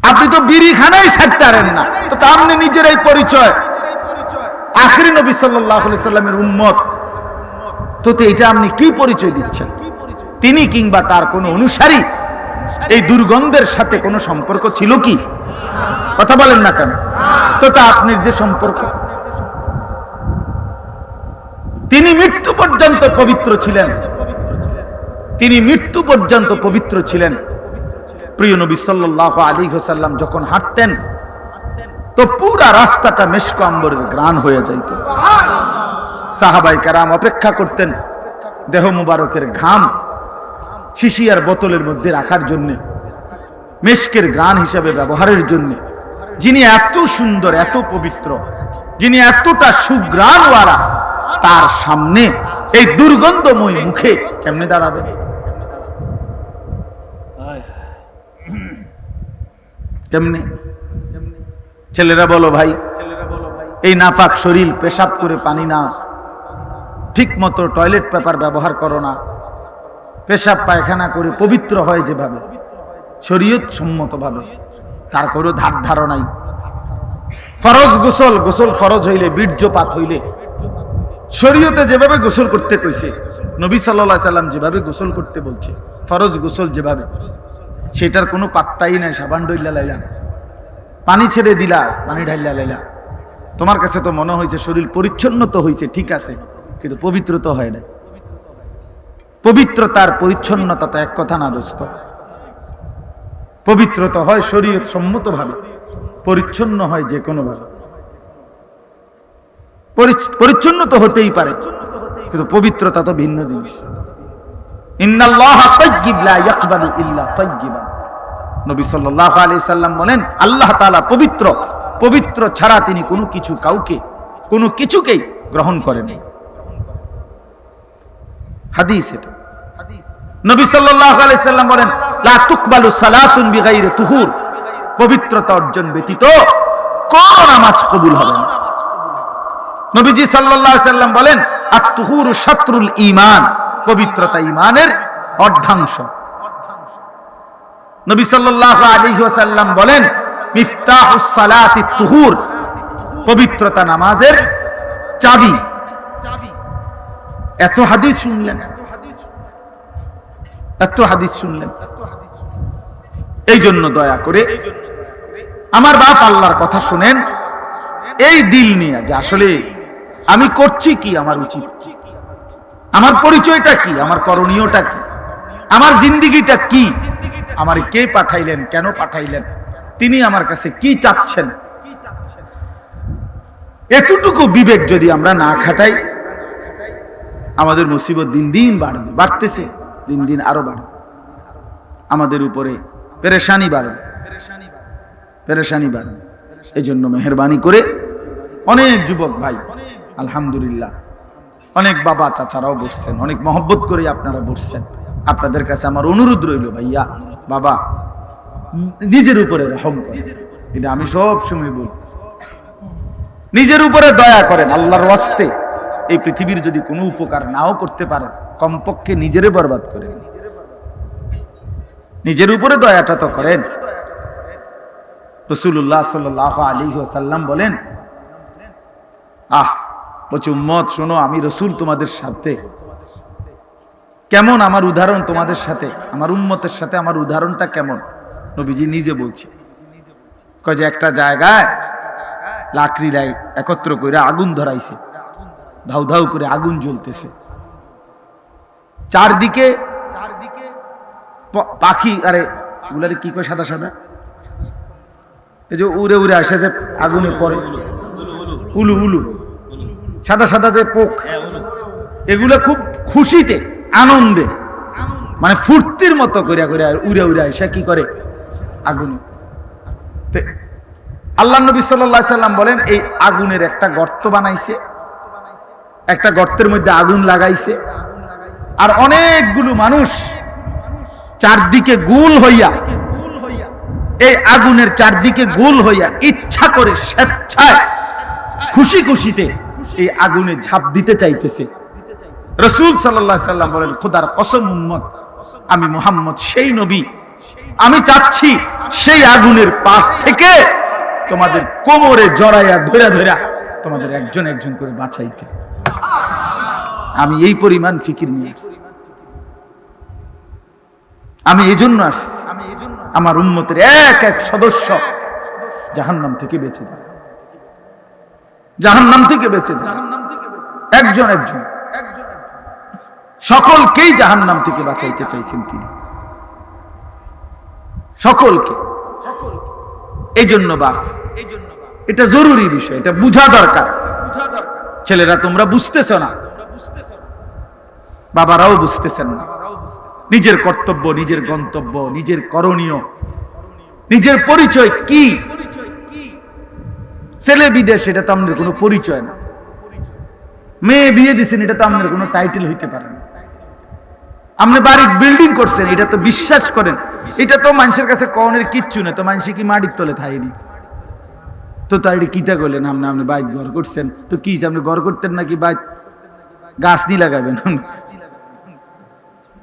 আপনি তো বিড়িখানায় ছাড়তে পারেন না, তো আপনি নিজের এই পরিচয় আখিরি নবী সাল্লাল্লাহু আলাইহি সাল্লামের উম্মত, তো এটা আপনি কি পরিচয় দিচ্ছেন? তিনি কিংবা তার কোনো অনুসারী এই দুর্গন্ধের সাথে কোনো সম্পর্ক ছিল কি? কথা বলেন না কেন? তো তা আপনার যে সম্পর্ক, তিনি মৃত্যু পর্যন্ত পবিত্র ছিলেন, তিনি মৃত্যু পর্যন্ত পবিত্র ছিলেন। প্রিয় নবী সাল্লাল্লাহু আলাইহি ওয়াসাল্লাম যখন হাঁটতেন তো পুরা রাস্তাটা মেশক আম্বরের ঘ্রাণ হয়ে যাইত। সাহাবায়ে কেরাম অপেক্ষা করতেন দেহ মুবারকের ঘাম শিশিয়ার বোতলের মধ্যে রাখার জন্য, মেশকের ঘ্রাণ হিসাবে ব্যবহারের জন্য। যিনি এত সুন্দর, এত পবিত্র, যিনি এতটা সুঘ্রাণওয়ালা, তার সামনে এই দুর্গন্ধময় মুখে কেমনে দাঁড়াবে? কেমনে? ছেলেরা বলো ভাই, এই নাপাক শরীর পেশাব করে পানি না, ঠিক মতো টয়লেট পেপার ব্যবহার করো না, পেশাব পায়খানা করে পবিত্র হয় যেভাবে শরীয়ত সম্মত ভাবে, তার কোনো ধার নাই। ফরজ গোসল, গোসল ফরজ হইলে, বীর্যপাত হইলে শরীয়তে যেভাবে গোসল করতে কইছে, নবী সাল্লাল্লাহু আলাইহি সাল্লাম যেভাবে গোসল করতে বলছে, ফরজ গোসল যেভাবে, সেটার কোনো পাত্তাই নাই। সাবান ডইলা লাইলা, পানি ছেড়ে দিলা, পানি ঢাইলা লাইলা, তোমার কাছে তো মনে হয়েছে শরীর পরিচ্ছন্ন তো হয়েছে, ঠিক আছে, কিন্তু পবিত্র তো হয় না। পবিত্রতার পরিচ্ছন্নতা তো এক কথা না দোস্ত। পবিত্রতা হয় শরীয়ত সম্মত ভাবে, পরিচ্ছন্ন হয় যে কোনো ভাবে। পরিচ্ছন্ন তো হতেই পারে, কিন্তু পবিত্রতা তো ভিন্ন জিনিস। ইন্নাল্লাহা তাইয়্যিব লা ইয়াকবালু ইল্লা তাইয়্যিবান। নবী সাল্লাল্লাহু আলাইহি সাল্লাম বলেন, আল্লাহ তাআলা পবিত্র, পবিত্র ছাড়া তিনি কোনো কিছু, কাউকে, কোনো কিছুকেই গ্রহণ করেন। হাদিস এটা। নবী সাল্লাল্লাহু আলাইহি সাল্লাম বলেন, লা তুকবালু সালাতুন বিগাইরি তুহুর। পবিত্রতা অর্জন ব্যতীত কোন নামাজ কবুল হবে না। নবীজি সাল্লাল্লাহু আলাইহি সাল্লাম বলেন, আত-তুহুরু শাতরুল ঈমান। পবিত্রতা ঈমানের অর্ধাংশ। নবী সাল্লাল্লাহু আলাইহি ওয়াসাল্লাম বলেন, মিফতাহুস সালাতিত তুহুর। পবিত্রতা নামাজের চাবি। এত হাদিস শুনলেন, এত হাদিস শুনলেন। এই জন্য দয়া করে আমার বাপ আল্লাহর কথা শুনেন, এই দিল নিয়ে যে আসলে আমি করছি কি, আমার উচিত, আমার পরিচয়টা কি, আমার করণীয়টা কি, আমার জিন্দেগিটা কি, আমার কে পাঠাইলেন, কেন পাঠাইলেন, তিনি আমার কাছে কি চাচ্ছেন, এতটুকু বিবেক যদি আমরা না খাটাই, আমাদের মুসিবত দিন দিন বাড়বে, বাড়তেছে, দিন দিন আরো বাড়বে। আমাদের উপরে পেরেশানি বাড়বে, পেরেশানি বাড়বে। এই জন্য মেহেরবানি করে অনেক যুবক ভাই, আলহামদুলিল্লাহ, অনেক বাবা চাচারাও বসছেন, অনেক মহব্বত করে আপনারা বসছেন। আপনাদের কাছে আমার অনুরোধ রইল, ভাইয়া, বাবা, নিজের উপরে রহম করেন। এটা আমি সব সময় বলি, নিজের উপরে দয়া করেন। আল্লাহর ওয়াস্তে এই পৃথিবীর যদি কোনো উপকার নাও করতে পারেন, কমপক্ষে নিজেরে বরবাদ করেন, নিজের উপরে দয়াটা তো করেন। রাসূলুল্লাহ সাল্লাল্লাহু আলাইহি ওয়াসাল্লাম বলেন, বলছে উম্মত শোনো, আমি রাসূল তোমাদের সাথে কেমন, আমার উদাহরণ তোমাদের সাথে, আমার উম্মতের সাথে আমার উদাহরণটা কেমন। নবীজি নিজে বলছে, কয় যে একটা জায়গায় লাকড়ি একত্র করে আগুন ধরাইছে, ধাউ ধাউ করে আগুন জ্বলতেছে, চারদিকে পাখি, আরে গুলারে কি কয়, সাদা সাদা, এই যে উড়ে উড়ে আসে যে আগুনে পড়ে, উলু উলু, সাদা সাদা যে পোক, এগুলো খুব খুশিতে, আনন্দে, মানে ফুর্তির মতো করে উড়ে উড়ে আসে কি করে, আগুনে। আল্লাহ নবী সাল্লাল্লাহু আলাইহি সাল্লাম বলেন, এই আগুনের একটা গর্ত বানাইছে, একটা গর্তের মধ্যে আগুন লাগাইছে, আর অনেকগুলো মানুষ চারদিকে গোল হইয়া, এই আগুনের চারদিকে গোল হইয়া ইচ্ছা করে স্বেচ্ছায় খুশি খুশিতে এই আগুনে ঝাঁপ দিতে চাইতেছে। রাসূল সাল্লাল্লাহু আলাইহি সাল্লাম বলেন, খোদার কসম উম্মত, আমি মুহাম্মদ সেই নবী, আমি চাচ্ছি সেই আগুনের পাশ থেকে তোমাদের কোমরে জড়াইয়া ধরে ধরে তোমাদের একজন একজন করে বাঁচাইতে। আমি এই পরিমাণ ফিকির নিয়ে আসছি। আমি এই জন্য আসছি, আমার উম্মতের এক এক সদস্য জাহান্নাম থেকে বেঁচে যায়, জাহান্নাম থেকে বেঁচে যায়, একজন একজন সকলকেই জাহান্নাম থেকে বাঁচাইতে চাইছেন তিনি, সকলকে। এই জন্য বাপ, এটা জরুরি বিষয়, এটা বুঝা দরকার। ছেলেরা তোমরা বুঝতেছ না, বাবারাও বুঝতেছেন না। নিজের কর্তব্য, নিজের গন্তব্য, নিজের করণীয়, নিজের পরিচয় কি। ছেলে বিদেশ, এটা তো আমাদের কোনো পরিচয় না। মেয়ে বিয়ে দিচ্ছেন, এটা তো আমাদের কোনো টাইটেল হইতে পারে না। আপনি বাড়ির বিল্ডিং করছেন, এটা তো বিশ্বাস করেন, এটা তো মানুষের কাছে কনের কিচ্ছু না। তো মানুষ কি মাটির তলে থাইনি তো তার এটি কিতা করলেন? আপনি বাইক ঘর করছেন তো কি আপনি ঘর করতেন নাকি বাইক গাছ দিয়ে লাগাবেন?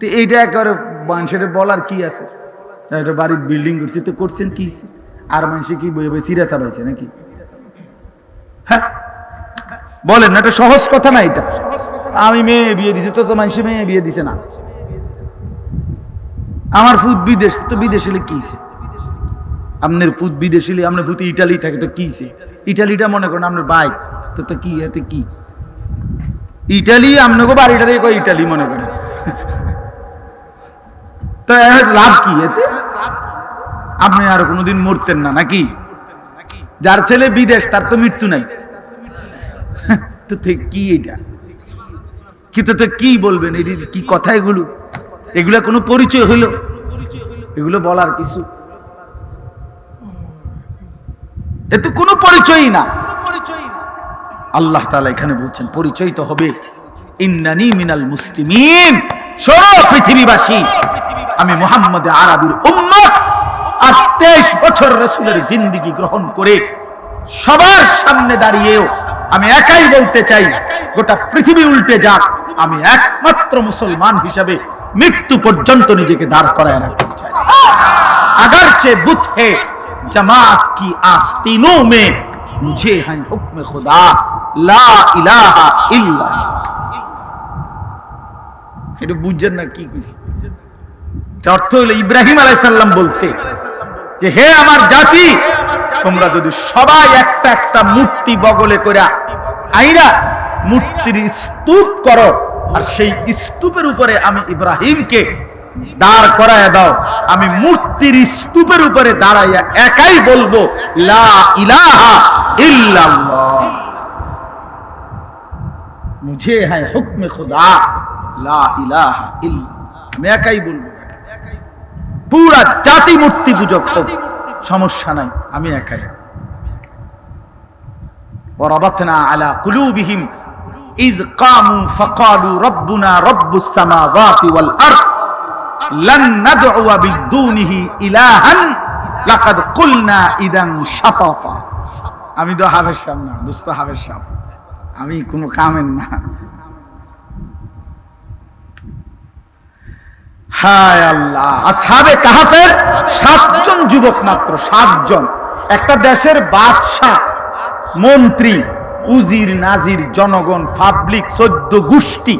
তো এইটা একেবারে মানুষের বলার কি আছে? এটা বাড়ির বিল্ডিং করছে তো করছেন কি? আর মানুষে কি সিরা চাবাইছে নাকি? হ্যাঁ বলেন না, এটা সহজ কথা না। এটা আমি মেয়ে বিয়ে দিছি তো মানুষে মেয়ে বিয়ে দিছে না। আমার ফুট বিদেশ, তো বিদেশ হলে কি? আপনার ফুট বিদেশ হলে আপনার ফুট ইটালি থাকে তো কি? ইটালিটা মনে করেন আপনার বাইক তো কি? এতে কি ইটালি? আপনাকে বাড়িটারে কয় ইটালি মনে করেন, তো লাভ কি এতে? আপনি আর কোনোদিন মরতেন না নাকি? যার ছেলে বিদেশ তার তো মৃত্যু নাই। তো কি এটা কি? তো কি বলবেন? এটি কি কথা? এগুলা কোনো পরিচয় হইল? এগুলো বলার কিছু? এ তো কোনো পরিচয়ই না। আল্লাহ তাআলা এখানে বলছেন পরিচয় তো হবে। ইন্নানি মিনাল মুসলিমিন, শোনো পৃথিবীবাসী, আমি মুহাম্মদ আরবির উম্মত। আর 23 বছর রাসূলের জিন্দেগি গ্রহণ করে সবার সামনে দাঁড়িয়েও আমি একাই বলতে চাই, গোটা পৃথিবী উল্টে যাক, আমি একমাত্র মুসলমান হিসাবে মৃত্যু পর্যন্ত নিজেকে দাঁড় করায় রাখতে চাই। अगरचे बुत है जमात की आस्तीनों में, मुझे है हुक्म खुदा ला इलाहा इल्लल्लाह। এটা বুঝছেন না কি কইছি? অর্থ হলো ইব্রাহিম আলাইহিস সালাম বলছে যে হে আমার জাতি, তোমরা যদি সবাই একটা একটা মূর্তি বগলে কইরা আইরা মূর্তির স্তূপ করো, আর সেই স্তূপের উপরে আমি ইব্রাহিমকে দাঁড় করায় দাও, আমি মূর্তির স্তূপের উপরে দাঁড়াইয়া একাই বলবো লা ইলাহা ইল্লাল্লাহ, মুঝে হ্যায় হুকমে খুদা লা ইলাহা ইল্লাল্লাহ। আমি একাই বলবো, পুরা জাতি মূর্তি পূজক হোক, সমস্যা নাই, আমি একাই। ওয়ারাবাতনা আলা কুলুবিহিম ইয কামু ফাকালু রব্বুনা রব্বুস সামাওয়াতি ওয়াল আরদ লান নাদউ বিদুনিহি ইলাহান লাকাদ কুলনা ইদান শাতাতা। আমি তো হাফেজ সাহেব না, দোস্ত হাফেজ সাহেব, আমি কোনো কামের না। হায় আল্লাহ, আসহাবে কাহফের 7 জন যুবক, মাত্র 7 জন। একটা দেশের বাদশা, মন্ত্রী, উজির, নাজির, জনগণ, পাবলিক, 14 গোষ্ঠী,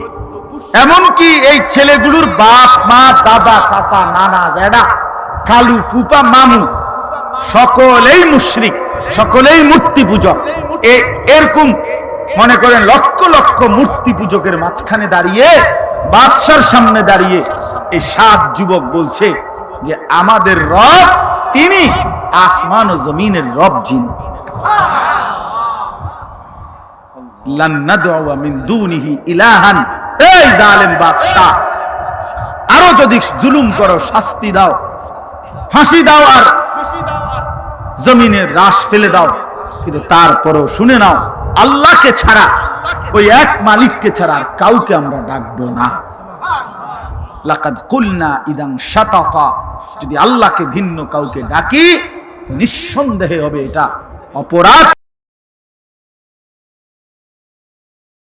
এমনকি এই ছেলেগুলোর বাপ মা, দাদা, চাচা, নানা, জেঠা, খালু, ফুপা, মামু, সকলেই মুশরিক, সকলেই মূর্তি পূজক। এরকম মনে করেন লক্ষ লক্ষ মূর্তি পূজকের মাঝখানে দাঁড়িয়ে, বাদশার সামনে দাঁড়িয়ে এই 7 যুবক বলছে যে আমাদের রব তিনি আসমান ও জমিনের রব, যিনি লান নাদউ মিন দুনিহি ইলাহান। এই জালেম বাদশা, আরো যদি জুলুম করো শাস্তি দাও, ফাঁসি দাও, আর জমিনের রাশ ফেলে দাও, কিন্তু তারপরও শুনে নাও, আল্লাহকে ছাড়া, ওই এক মালিককে ছাড়া আর কাউকে আমরা ডাকবো না। লাকাদ কুলনা ইদান শাতাতা, যদি আল্লাহকে ভিন্ন কাউকে ডাকি তো নিঃসন্দেহে হবে এটা অপরাধ।